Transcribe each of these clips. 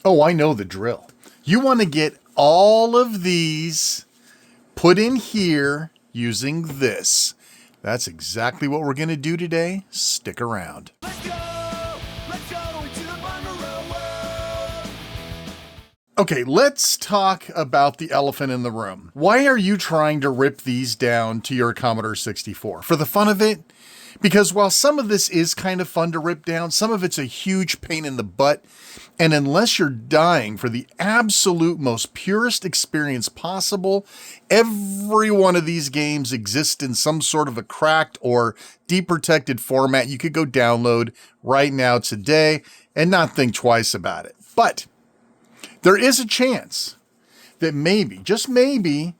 Oh, I know the drill. You want to get all of these put in here using this. That's exactly what we're going to do today. Stick around. Let's go into the MonroeWorld. Okay, let's talk about the elephant in the room. Why are you trying to rip these down to your Commodore 64? For the fun of it? Because while some of this is kind of fun to rip down, some of it's a huge pain in the butt. And unless you're dying for the absolute most purest experience possible, every one of these games exists in some sort of a cracked or deprotected format you could go download right now today and not think twice about it. But there is a chance that maybe, just maybe,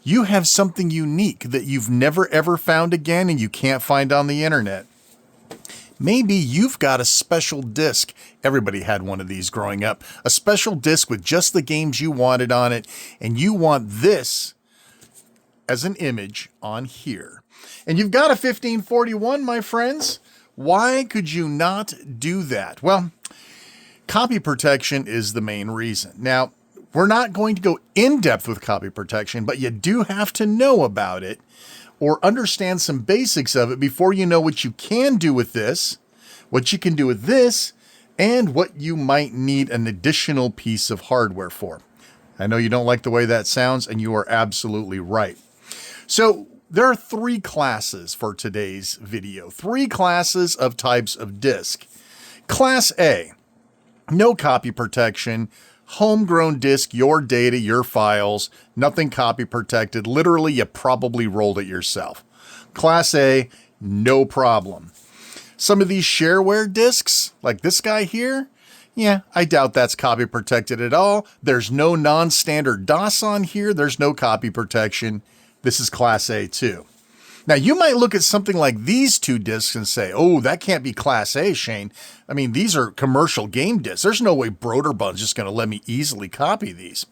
you have something unique that you've never ever found again and you can't find on the internet. Maybe you've got a special disc. Everybody had one of these growing up. A special disc with just the games you wanted on it, and you want this as an image on here. And you've got a 1541, my friends. Why could you not do that? Well, copy protection is the main reason. Now, we're not going to go in depth with copy protection, but you do have to know about it or understand some basics of it before you know what you can do with this, what you can do with this, and what you might need an additional piece of hardware for. I know you don't like the way that sounds, and you are absolutely right. So there are three classes for today's video, three classes of types of disk. Class A, no copy protection, homegrown disk, your data, your files, nothing copy protected. Literally, you probably rolled it yourself. Class A, no problem. Some of these shareware disks, like this guy here, yeah, I doubt that's copy protected at all. There's no non-standard DOS on here. There's no copy protection. This is Class A too. Now, you might look at something like these two discs and say, oh, that can't be Class A, Shane. I mean, these are commercial game discs. There's no way Broderbund's just going to let me easily copy these.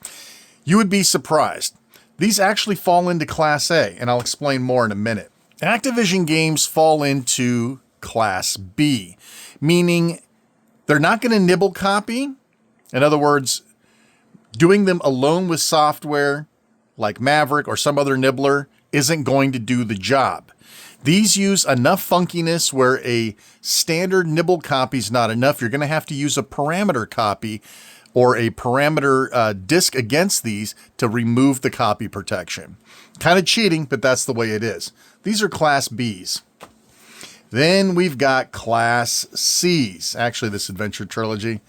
You would be surprised. These actually fall into Class A, and I'll explain more in a minute. Activision games fall into Class B, meaning they're not going to nibble copy. In other words, doing them alone with software like Maverick or some other nibbler isn't going to do the job. These use enough funkiness where a standard nibble copy is not enough. You're going to have to use a parameter copy or a parameter disk against these to remove the copy protection. Kind of cheating, but that's the way it is. These are Class Bs. Then we've got Class Cs. Actually, this Adventure Trilogy,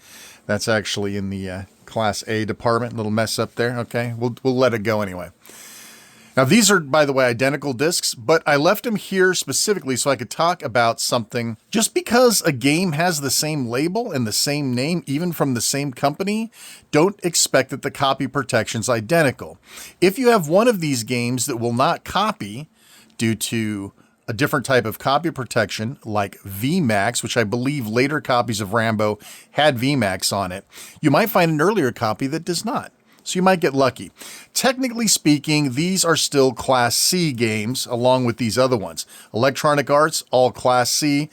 that's actually in the Class A department. Little mess up there. Okay, we'll let it go anyway. Now, these are, by the way, identical discs, but I left them here specifically so I could talk about something. Just because a game has the same label and the same name, even from the same company, don't expect that the copy protection's identical. If you have one of these games that will not copy due to a different type of copy protection like VMAX, which I believe later copies of Rambo had VMAX on it, you might find an earlier copy that does not. So you might get lucky. Technically speaking, these are still Class C games along with these other ones. Electronic Arts, all Class C.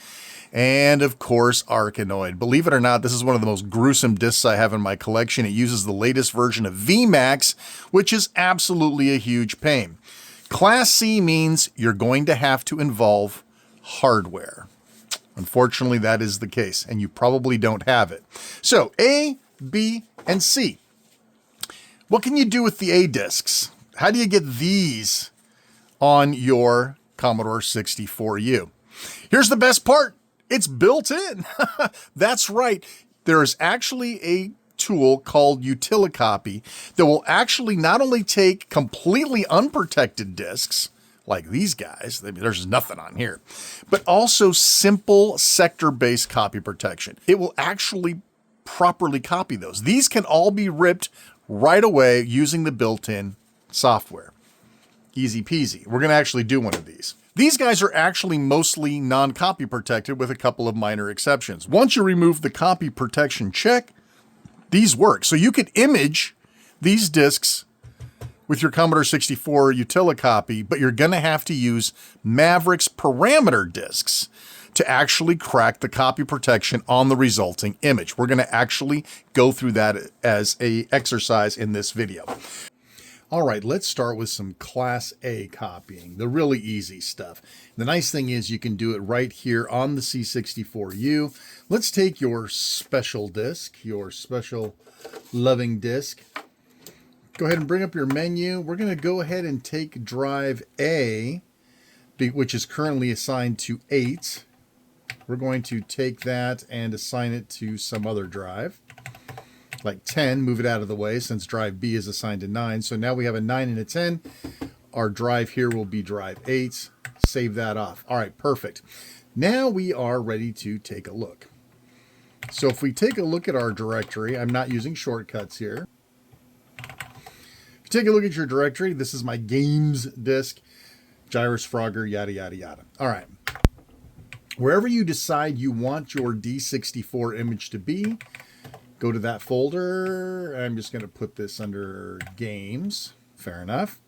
And of course, Arkanoid. Believe it or not, this is one of the most gruesome discs I have in my collection. It uses the latest version of VMAX, which is absolutely a huge pain. Class C means you're going to have to involve hardware. Unfortunately, that is the case, and you probably don't have it. So A, B, and C. What can you do with the A discs? How do you get these on your Commodore 64U? Here's the best part. It's built in. That's right. There is actually a tool called Ulticopy that will actually not only take completely unprotected discs, like these guys, there's nothing on here, but also simple sector-based copy protection. It will actually properly copy those. These can all be ripped right away using the built-in software. Easy peasy. We're going to actually do one of these. These guys are actually mostly non-copy protected with a couple of minor exceptions. Once you remove the copy protection check, these work. So you could image these discs with your Commodore 64 Ulticopy, but you're going to have to use Maverick's parameter discs to actually crack the copy protection on the resulting image. We're going to actually go through that as an exercise in this video. All right, let's start with some Class A copying, the really easy stuff. The nice thing is you can do it right here on the C64U. Let's take your special disk, your special loving disk. Go ahead and bring up your menu. We're going to go ahead and take drive A, which is currently assigned to 8. We're going to take that and assign it to some other drive, like 10, move it out of the way since drive B is assigned to 9. So now we have a 9 and a 10. Our drive here will be drive 8. Save that off. All right, perfect. Now we are ready to take a look. So if we take a look at our directory, I'm not using shortcuts here. If you take a look at your directory, this is my games disk, Gyrus Frogger, yada, yada, yada. All right. Wherever you decide you want your D64 image to be, go to that folder. I'm just going to put this under games. Fair enough.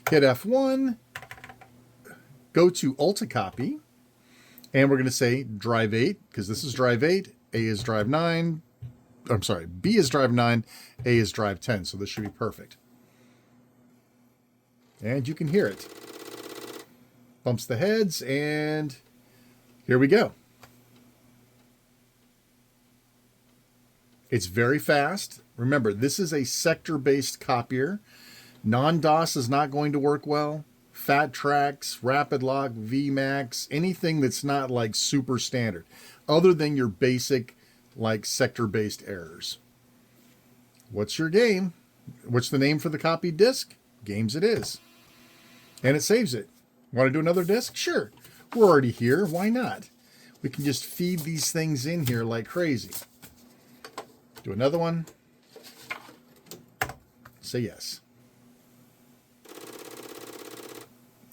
Hit F1. Go to Ulticopy. And we're going to say drive 8, because this is drive 8. A is drive 9. I'm sorry, B is drive 9. A is drive 10. So this should be perfect. And you can hear it. Bumps the heads, and here we go. It's very fast. Remember, this is a sector-based copier. Non-DOS is not going to work well. Fat tracks, rapid lock, VMAX, anything that's not like super standard, other than your basic like sector-based errors. What's your game? What's the name for the copied disk? Games it is. And it saves it. Want to do another disk? Sure. We're already here. Why not? We can just feed these things in here like crazy. Do another one. Say yes.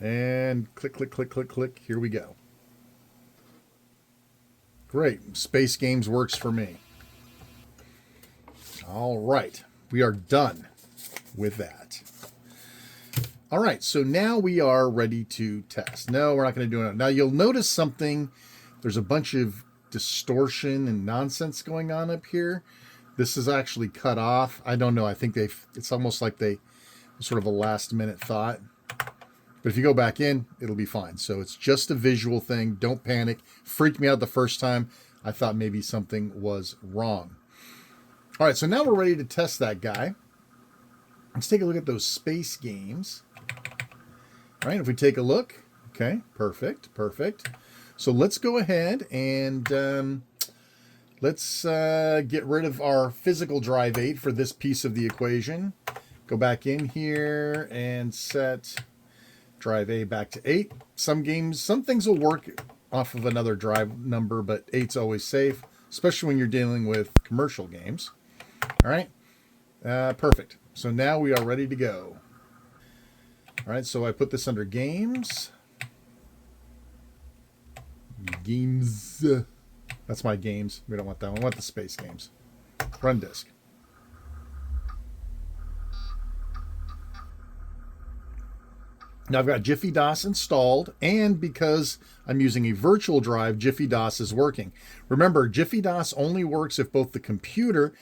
And click, click, click, click, click. Here we go. Great. Space Games works for me. All right. We are done with that. All right, so now we are ready to test. No, we're not going to do it. Now you'll notice something. There's a bunch of distortion and nonsense going on up here. This is actually cut off. I don't know. I think it's almost like they sort of a last minute thought. But if you go back in, it'll be fine. So it's just a visual thing. Don't panic. Freaked me out the first time. I thought maybe something was wrong. All right, so now we're ready to test that guy. Let's take a look at those space games. All right, if we take a look, okay, perfect, perfect. So let's go ahead and let's get rid of our physical drive 8 for this piece of the equation. Go back in here and set drive A back to 8. Some things will work off of another drive number, but 8's always safe, especially when you're dealing with commercial games. All right, perfect. So now we are ready to go. All right, so I put this under games. Games. That's my games. We don't want that one. We want the space games. Run disk. Now I've got Jiffy DOS installed, and because I'm using a virtual drive, Jiffy DOS is working. Remember, Jiffy DOS only works if both the computer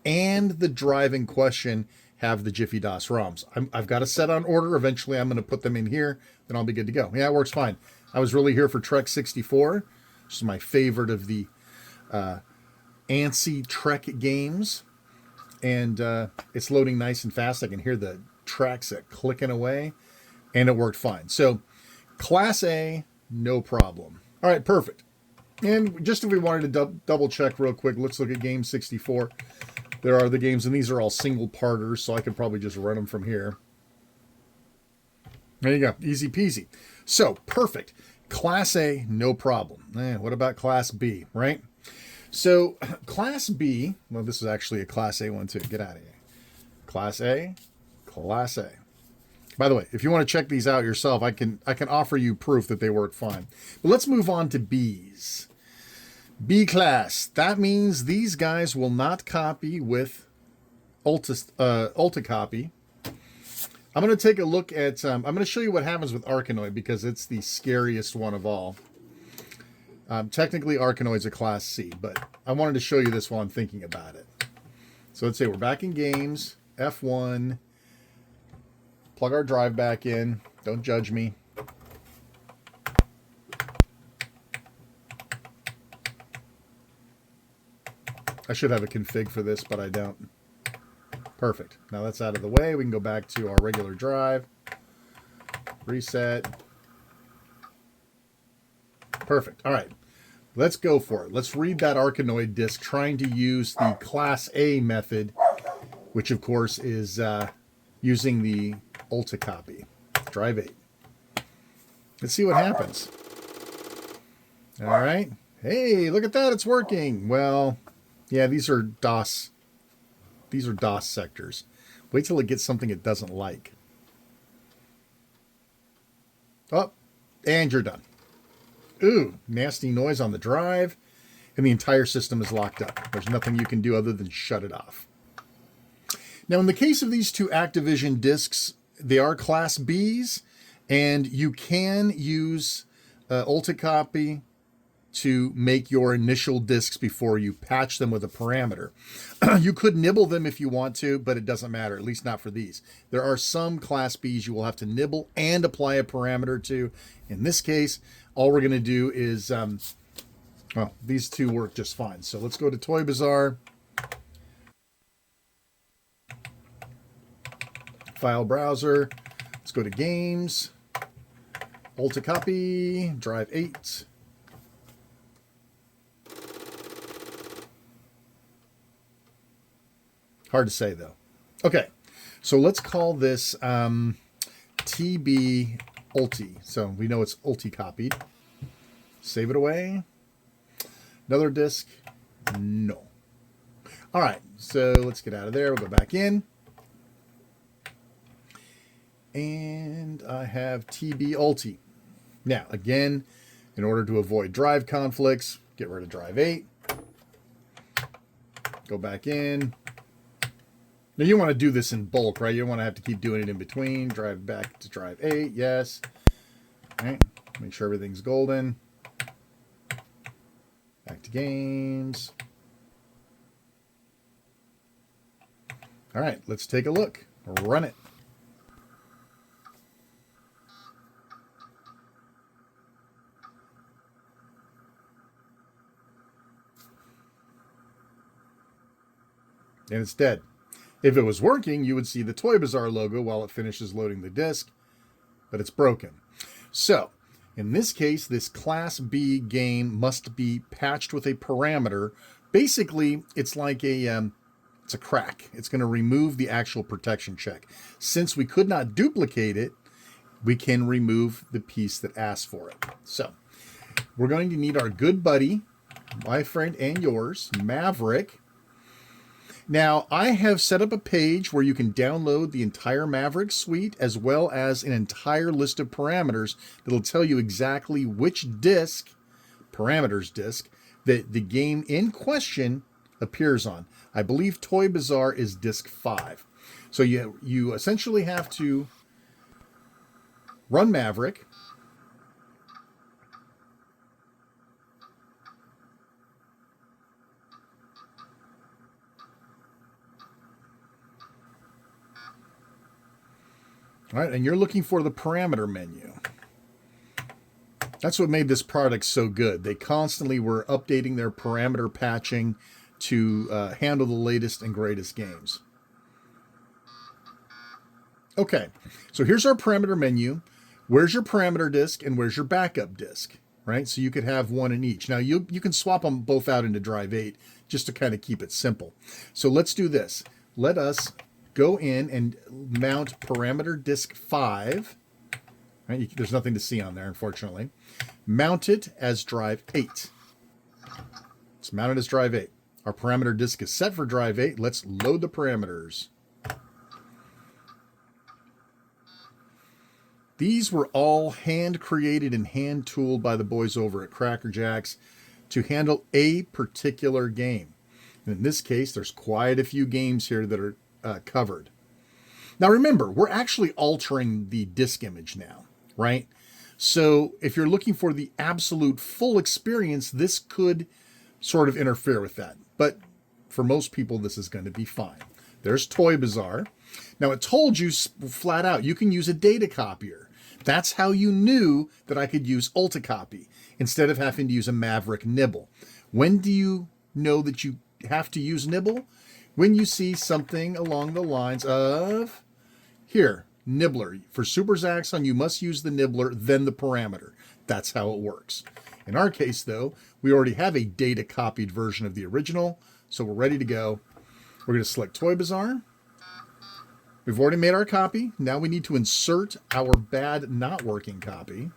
and the drive in question have the Jiffy DOS ROMs. I've got a set on order. Eventually, I'm going to put them in here. Then I'll be good to go. Yeah, it works fine. I was really here for Trek 64, which is my favorite of the ANSI Trek games. And it's loading nice and fast. I can hear the tracks clicking away. And it worked fine. So, Class A, no problem. All right, perfect. And just if we wanted to double check real quick, let's look at Game 64. There are the games, and these are all single parters, so I could probably just run them from here. There you go. Easy peasy. So, perfect. Class A, no problem. What about Class B, right? So, Class B, well, this is actually a Class A one, too. Get out of here. Class A, Class A. By the way, if you want to check these out yourself, I can offer you proof that they work fine. But let's move on to B's. B class. That means these guys will not copy with Ulticopy. I'm going to take a look at, I'm going to show you what happens with Arkanoid because it's the scariest one of all. Technically, Arkanoid's a Class C, but I wanted to show you this while I'm thinking about it. So let's say we're back in games, F1, plug our drive back in. Don't judge me. I should have a config for this, but I don't. Perfect. Now that's out of the way. We can go back to our regular drive. Reset. Perfect. All right. Let's go for it. Let's read that Arkanoid disk, trying to use the Class A method, which of course is using the Ulticopy. Drive 8. Let's see what happens. All right. Hey, look at that. It's working. Well, yeah, these are DOS. These are DOS sectors. Wait till it gets something it doesn't like. Oh, and you're done. Ooh, nasty noise on the drive, and the entire system is locked up. There's nothing you can do other than shut it off. Now, in the case of these two Activision disks, they are Class Bs, and you can use Ulticopy to make your initial disks before you patch them with a parameter. You could nibble them if you want to, but it doesn't matter, at least not for these. There are some Class Bs you will have to nibble and apply a parameter to. In this case, all we're going to do is, well, these two work just fine. So let's go to Toy Bazaar. File browser. Let's go to games. Ulticopy, drive 8. Hard to say, though. Okay, so let's call this TB Ulti. So we know it's Ulticopied. Save it away. Another disk. No. All right, so let's get out of there. We'll go back in. And I have TB Ulti. Now, again, in order to avoid drive conflicts, get rid of drive 8. Go back in. Now, you want to do this in bulk, right? You don't want to have to keep doing it in between. Drive back to drive 8. Yes. All right. Make sure everything's golden. Back to games. All right. Let's take a look. Run it. And it's dead. If it was working, you would see the Toy Bazaar logo while it finishes loading the disk, but it's broken. So, in this case, this Class B game must be patched with a parameter. Basically, it's like it's a crack. It's going to remove the actual protection check. Since we could not duplicate it, we can remove the piece that asked for it. So, we're going to need our good buddy, my friend and yours, Maverick. Now, I have set up a page where you can download the entire Maverick suite as well as an entire list of parameters that'll tell you exactly which disk, parameters disk, that the game in question appears on. I believe Toy Bazaar is disk 5. So you essentially have to run Maverick. All right, and you're looking for the parameter menu. That's what made this product so good. They constantly were updating their parameter patching to handle the latest and greatest games. Okay, so here's our parameter menu. Where's your parameter disk and where's your backup disk, right? So you could have one in each. Now, you can swap them both out into drive 8 just to kind of keep it simple. So let's do this. Let us go in and mount parameter disk 5. Right, there's nothing to see on there, unfortunately. Mount it as drive 8. It's mounted as drive 8. Our parameter disk is set for drive 8. Let's load the parameters. These were all hand-created and hand-tooled by the boys over at Cracker Jacks to handle a particular game. And in this case, there's quite a few games here that are covered. Now remember, we're actually altering the disk image now, right? So if you're looking for the absolute full experience, this could sort of interfere with that. But for most people, this is going to be fine. There's Toy Bazaar. Now, it told you flat out, you can use a data copier. That's how you knew that I could use Ulticopy instead of having to use a Maverick nibble. When do you know that you have to use nibble? When you see something along the lines of, here, nibbler. For Super Zaxxon, you must use the nibbler, then the parameter. That's how it works. In our case, though, we already have a data copied version of the original, so we're ready to go. We're going to select Toy Bazaar. We've already made our copy. Now we need to insert our bad not working copy.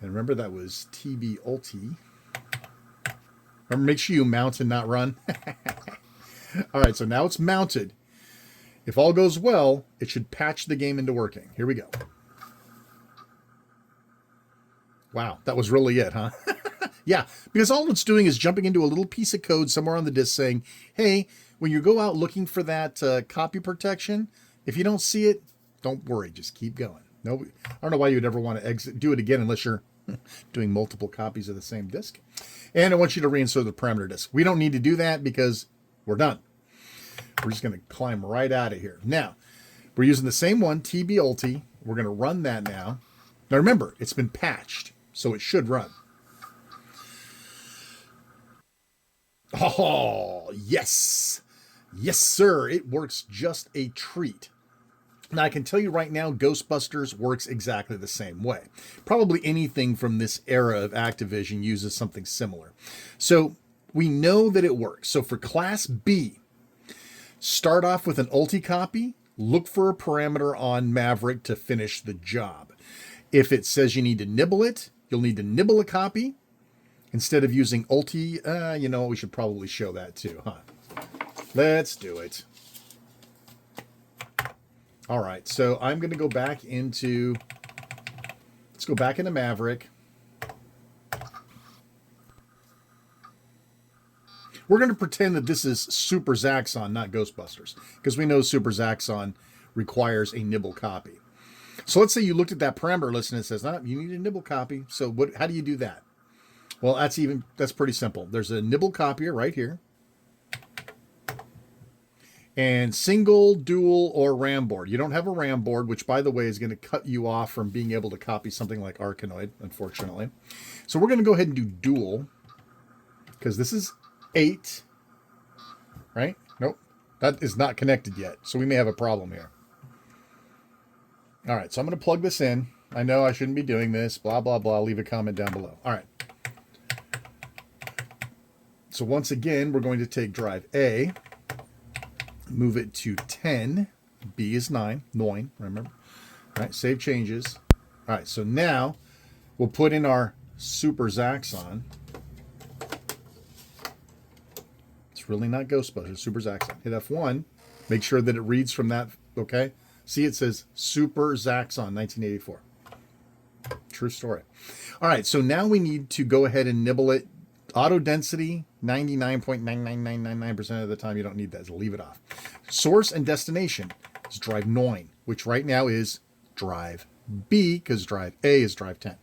And remember, that was TB Ulti. Remember, make sure you mount and not run. All right, so now it's mounted. If all goes well, it should patch the game into working. Here we go. Wow, that was really it, huh? Yeah, because all it's doing is jumping into a little piece of code somewhere on the disk saying, hey, when you go out looking for that copy protection, if you don't see it, don't worry, just keep going. No, I don't know why you'd ever want to do it again unless you're doing multiple copies of the same disk. And I want you to reinsert the parameter disk. We don't need to do that because we're done. We're just going to climb right out of here. Now, we're using the same one, TB Ulti. We're going to run that now. Now remember, it's been patched, so it should run. Oh, yes. Yes, sir. It works just a treat. Now, I can tell you right now, Ghostbusters works exactly the same way. Probably anything from this era of Activision uses something similar. So we know that it works. So for Class B, start off with an Ulticopy. Look for a parameter on Maverick to finish the job. If it says you need to nibble it, you'll need to nibble a copy. Instead of using Ulti, you know, we should probably show that too, huh? Let's do it. All right, so I'm going to go back into, let's go back into Maverick. We're going to pretend that this is Super Zaxxon, not Ghostbusters, because we know Super Zaxxon requires a nibble copy. So let's say you looked at that parameter list and it says, you need a nibble copy. So how do you do that? Well, that's pretty simple. There's a nibble copier right here. And single, dual, or RAM board. You don't have a RAM board, which, by the way, is going to cut you off from being able to copy something like Arkanoid, unfortunately. So we're going to go ahead and do dual, because this is 8, right? Nope, that is not connected yet, so we may have a problem here. All right, so I'm going to plug this in. I know I shouldn't be doing this, blah, blah, blah. Leave a comment down below. All right. So once again, we're going to take drive A, move it to 10. B is 9, remember? All right, save changes. All right, so now we'll put in our Super Zaxxon. It's really not Ghostbusters, Super Zaxxon. Hit F1, make sure that it reads from that, okay? See, it says Super Zaxxon 1984. True story. All right, so now we need to go ahead and nibble it. Auto density, 99.99999% of the time you don't need that, so leave it off. Source and destination is drive 9, which right now is drive B, because drive A is drive 10.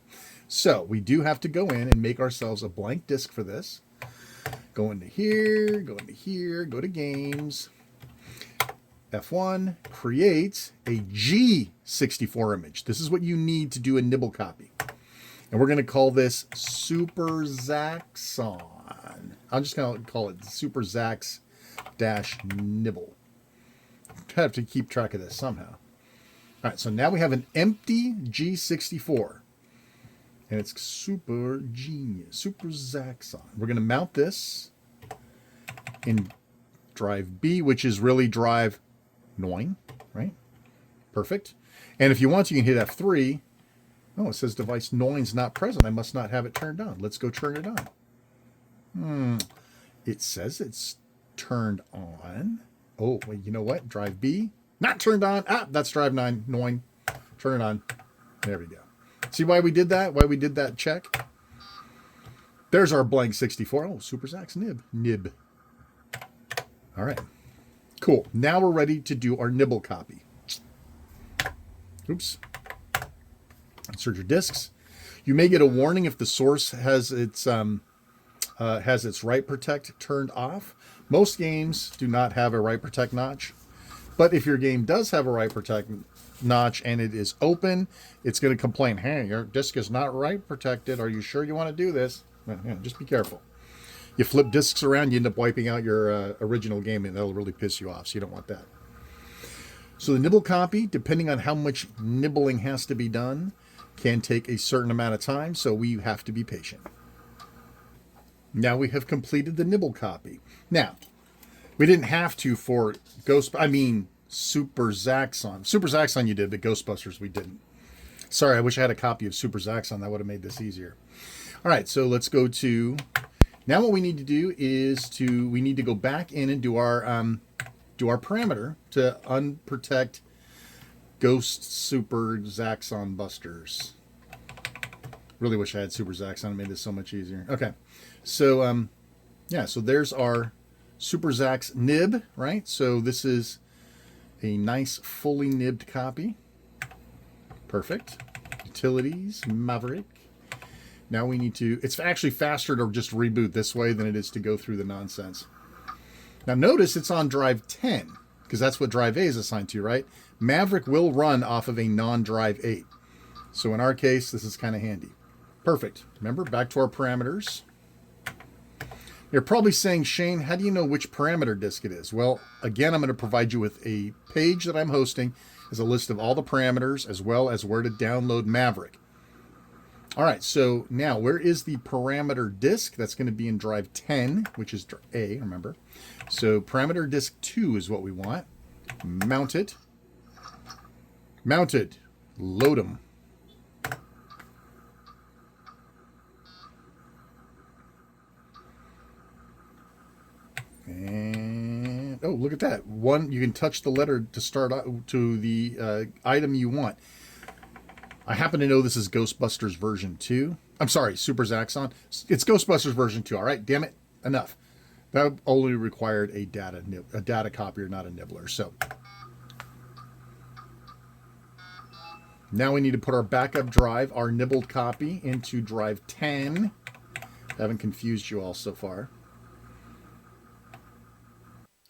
So we do have to go in and make ourselves a blank disk for this. Go into here, go to games. F1 creates a G64 image. This is what you need to do a nibble copy. And we're going to call this Super Zaxxon. I'm just going to call it Super Zax -nibble. I have to keep track of this somehow. All right, so now we have an empty G64. And it's super genius, Super Zaxxon. We're going to mount this in drive B, which is really drive 9, right? Perfect. And if you want, you can hit F3. Oh, it says device 9's not present. I must not have it turned on. Let's go turn it on. It says it's turned on. Oh, wait, you know what? Drive B, not turned on. Ah, that's drive 9. Turn it on. There we go. See why we did that? Why we did that check? There's our blank 64. Oh, Super Zax nib. All right. Cool. Now we're ready to do our nibble copy. Oops. Insert your disks. You may get a warning if the source has its write protect turned off. Most games do not have a write protect notch, but if your game does have a write protect notch and it is open, it's going to complain, hey, your disk is not write protected. Are you sure you want to do this? Just be careful. You flip disks around, you end up wiping out your original game, and that'll really piss you off, so you don't want that. So the nibble copy, depending on how much nibbling has to be done, can take a certain amount of time, so we have to be patient. Now we have completed the nibble copy. Now, we didn't have to for Super Zaxxon. Super Zaxxon you did, but Ghostbusters we didn't. Sorry, I wish I had a copy of Super Zaxxon. That would have made this easier. All right, so let's go to... Now what we need to do is we need to go back in and do our parameter to unprotect Ghost Super Zaxxon Busters. Really wish I had Super Zaxxon. It made this so much easier. Okay, so so there's our Super Zax nib, right? So this is a nice fully nibbed copy. Perfect. Utilities, Maverick. Now we need to, it's actually faster to just reboot this way than it is to go through the nonsense. Now notice it's on drive 10, because that's what drive A is assigned to, right? Maverick will run off of a non-drive 8. So in our case, this is kind of handy. Perfect. Remember, back to our parameters. You're probably saying, Shane, how do you know which parameter disk it is? Well, again, I'm going to provide you with a page that I'm hosting as a list of all the parameters, as well as where to download Maverick. All right, so now where is the parameter disk? That's going to be in drive 10, which is A, remember. So parameter disk 2 is what we want. Mount it. Mounted. Load them. And, oh, look at that. One, you can touch the letter to start to the item you want. I happen to know this is Ghostbusters version 2. I'm sorry, Super Zaxxon. It's Ghostbusters version 2. All right, damn it. Enough. That only required a data copier, not a nibbler. So now we need to put our backup drive, our nibbled copy, into drive 10. I haven't confused you all so far.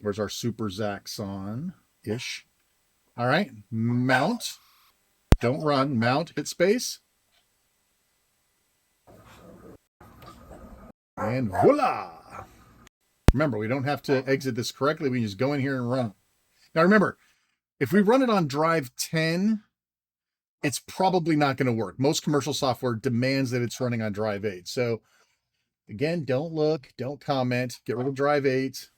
Where's our Super Zaxxon-ish? All right, mount. Don't run. Mount. Hit space. And voila! Remember, we don't have to exit this correctly. We can just go in here and run. Now remember, if we run it on drive 10, it's probably not going to work. Most commercial software demands that it's running on drive 8. So again, don't look, don't comment, get rid of drive 8.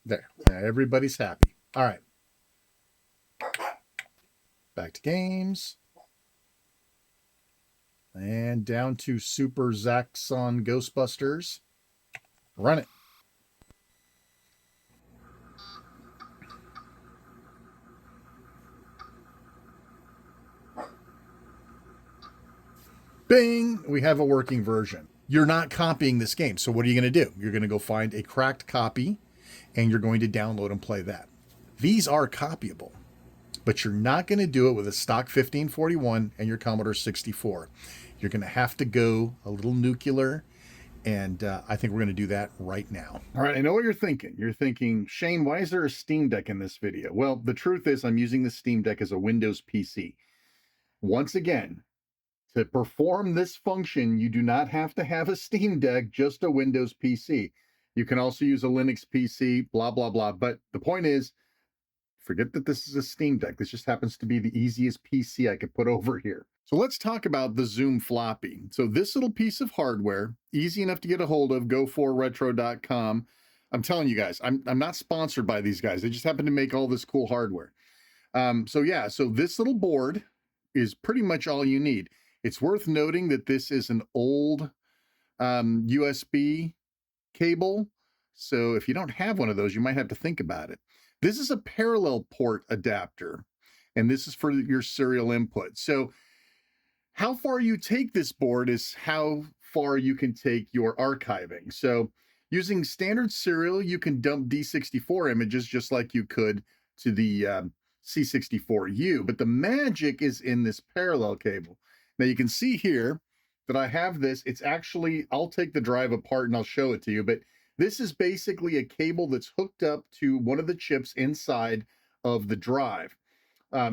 There. Now everybody's happy. All right. Back to games. And down to Super Zaxxon Ghostbusters. Run it. Bing! We have a working version. You're not copying this game. So what are you going to do? You're going to go find a cracked copy and you're going to download and play that. These are copyable, but you're not going to do it with a stock 1541 and your Commodore 64. You're going to have to go a little nuclear, and I think we're going to do that right now. All right, I know what you're thinking. You're thinking, Shane, why is there a Steam Deck in this video? Well, the truth is I'm using the Steam Deck as a Windows PC. Once again, to perform this function, you do not have to have a Steam Deck, just a Windows PC. You can also use a Linux PC, blah, blah, blah. But the point is, forget that this is a Steam Deck. This just happens to be the easiest PC I could put over here. So let's talk about the ZoomFloppy. So this little piece of hardware, easy enough to get a hold of, go4retro.com. I'm telling you guys, I'm not sponsored by these guys. They just happen to make all this cool hardware. So this little board is pretty much all you need. It's worth noting that this is an old USB cable. So if you don't have one of those, you might have to think about it. This is a parallel port adapter, and this is for your serial input. So how far you take this board is how far you can take your archiving. So Using standard serial, you can dump D64 images just like you could to the C64U, but the magic is in this parallel cable. Now you can see here that I have this. It's actually, I'll take the drive apart and I'll show it to you, but this is basically a cable that's hooked up to one of the chips inside of the drive.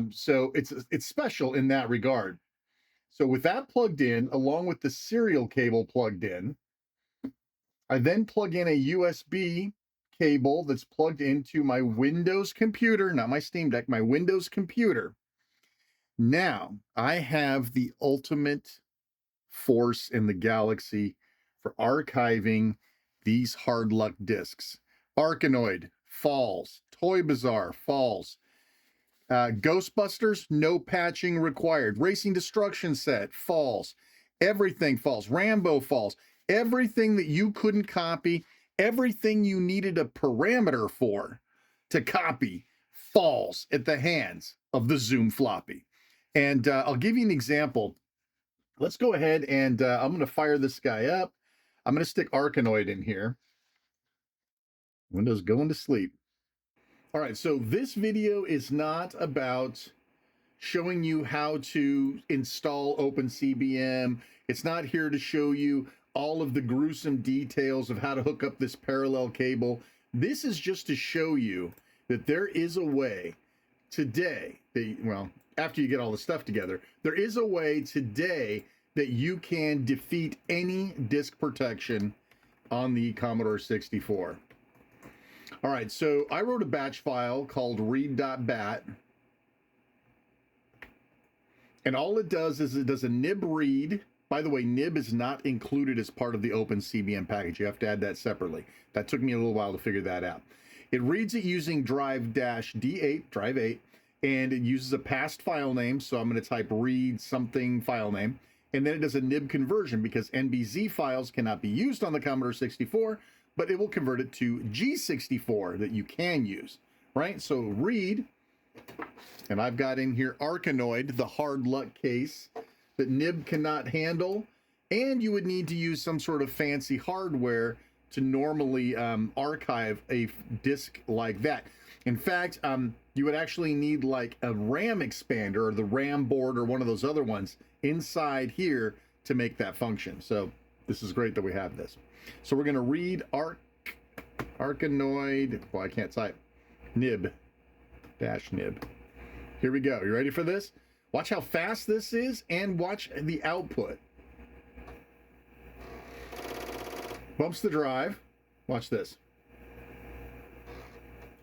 So it's special in that regard. So with that plugged in, along with the serial cable plugged in, I then plug in a USB cable that's plugged into my Windows computer, not my Steam Deck, my Windows computer. Now I have the ultimate force in the galaxy for archiving these hard luck discs. Arkanoid falls, Toy Bazaar falls, Ghostbusters, no patching required. Racing Destruction Set falls. Everything falls. Rambo falls. Everything that you couldn't copy, everything you needed a parameter for to copy falls at the hands of the ZoomFloppy. And I'll give you an example. Let's go ahead and I'm going to fire this guy up. I'm going to stick Arkanoid in here. Windows going to sleep. All right, so this video is not about showing you how to install OpenCBM. It's not here to show you all of the gruesome details of how to hook up this parallel cable. This is just to show you that there is a way today, well, after you get all the stuff together, there is a way today that you can defeat any disk protection on the Commodore 64. All right, so I wrote a batch file called read.bat. And all it does is it does a nib read. By the way, nib is not included as part of the OpenCBM package. You have to add that separately. That took me a little while to figure that out. It reads it using drive-D8, drive 8, and it uses a past file name. So I'm going to type read something file name. And then it does a nib conversion because NBZ files cannot be used on the Commodore 64, but it will convert it to G64 that you can use, right? So read, and I've got in here Arkanoid, the hard luck case that nib cannot handle, and you would need to use some sort of fancy hardware to normally archive a disk like that. In fact, you would actually need like a RAM expander or the RAM board or one of those other ones inside here to make that function. So this is great that we have this. So we're going to read Arkanoid, well, I can't type, nib, dash nib. Here we go. You ready for this? Watch how fast this is and watch the output. Bumps the drive. Watch this.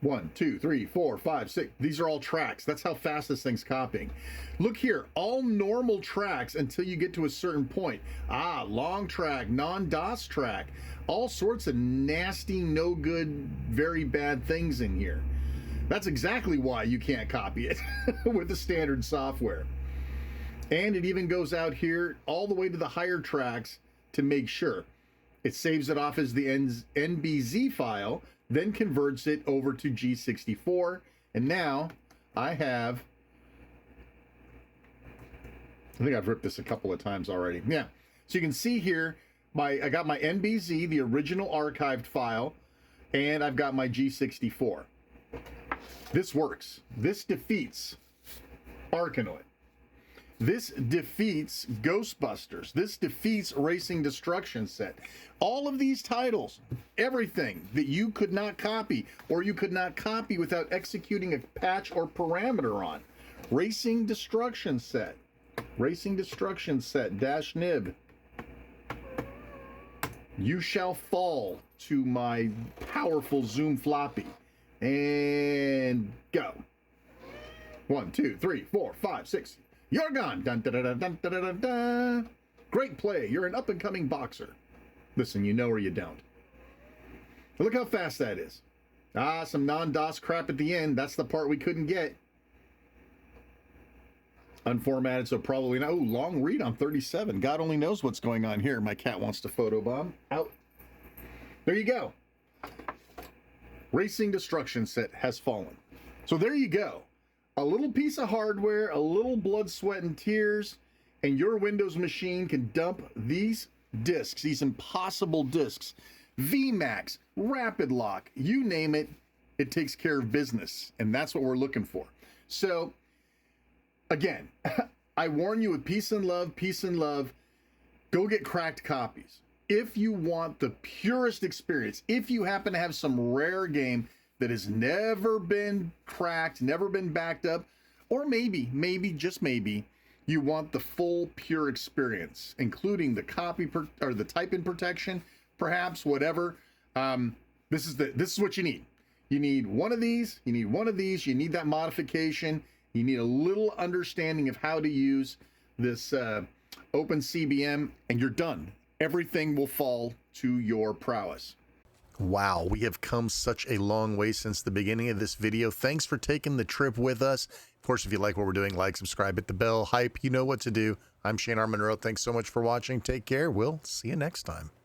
1, 2, 3, 4, 5, 6. These are all tracks. That's how fast this thing's copying. Look here, all normal tracks until you get to a certain point. Long track, non-DOS track, all sorts of nasty, no good, very bad things in here. That's exactly why you can't copy it with the standard software. And it even goes out here all the way to the higher tracks to make sure. It saves it off as the NBZ file, then converts it over to G64. And now I think I've ripped this a couple of times already. Yeah. So you can see here, I got my NBZ, the original archived file, and I've got my G64. This works. This defeats Arkanoid. This defeats Ghostbusters. This defeats Racing Destruction Set. All of these titles, everything that you could not copy or you could not copy without executing a patch or parameter on. Racing Destruction Set. Racing Destruction Set dash nib. You shall fall to my powerful ZoomFloppy. And go. 1, 2, 3, 4, 5, 6. You're gone. Dun, dun, dun, dun, dun, dun, dun. Great play. You're an up-and-coming boxer. Listen, you know or you don't. But look how fast that is. Some non-DOS crap at the end. That's the part we couldn't get. Unformatted, so probably not. Oh, long read on 37. God only knows what's going on here. My cat wants to photobomb. Out. There you go. Racing Destruction Set has fallen. So there you go. A little piece of hardware, a little blood, sweat, and tears, and your Windows machine can dump these disks, these impossible disks, VMAX, Rapid Lock, you name it, it takes care of business. And that's what we're looking for. So again, I warn you with peace and love, go get cracked copies. If you want the purest experience, if you happen to have some rare game that has never been cracked, never been backed up, or maybe, just maybe, you want the full pure experience, including the or the type-in protection, perhaps, whatever. This is what you need. You need one of these, you need that modification, you need a little understanding of how to use this OpenCBM, and you're done. Everything will fall to your prowess. Wow, we have come such a long way since the beginning of this video. Thanks for taking the trip with us. Of course, if you like what we're doing, like, subscribe, hit the bell, hype, you know what to do. I'm Shane R. Monroe. Thanks so much for watching. Take care. We'll see you next time.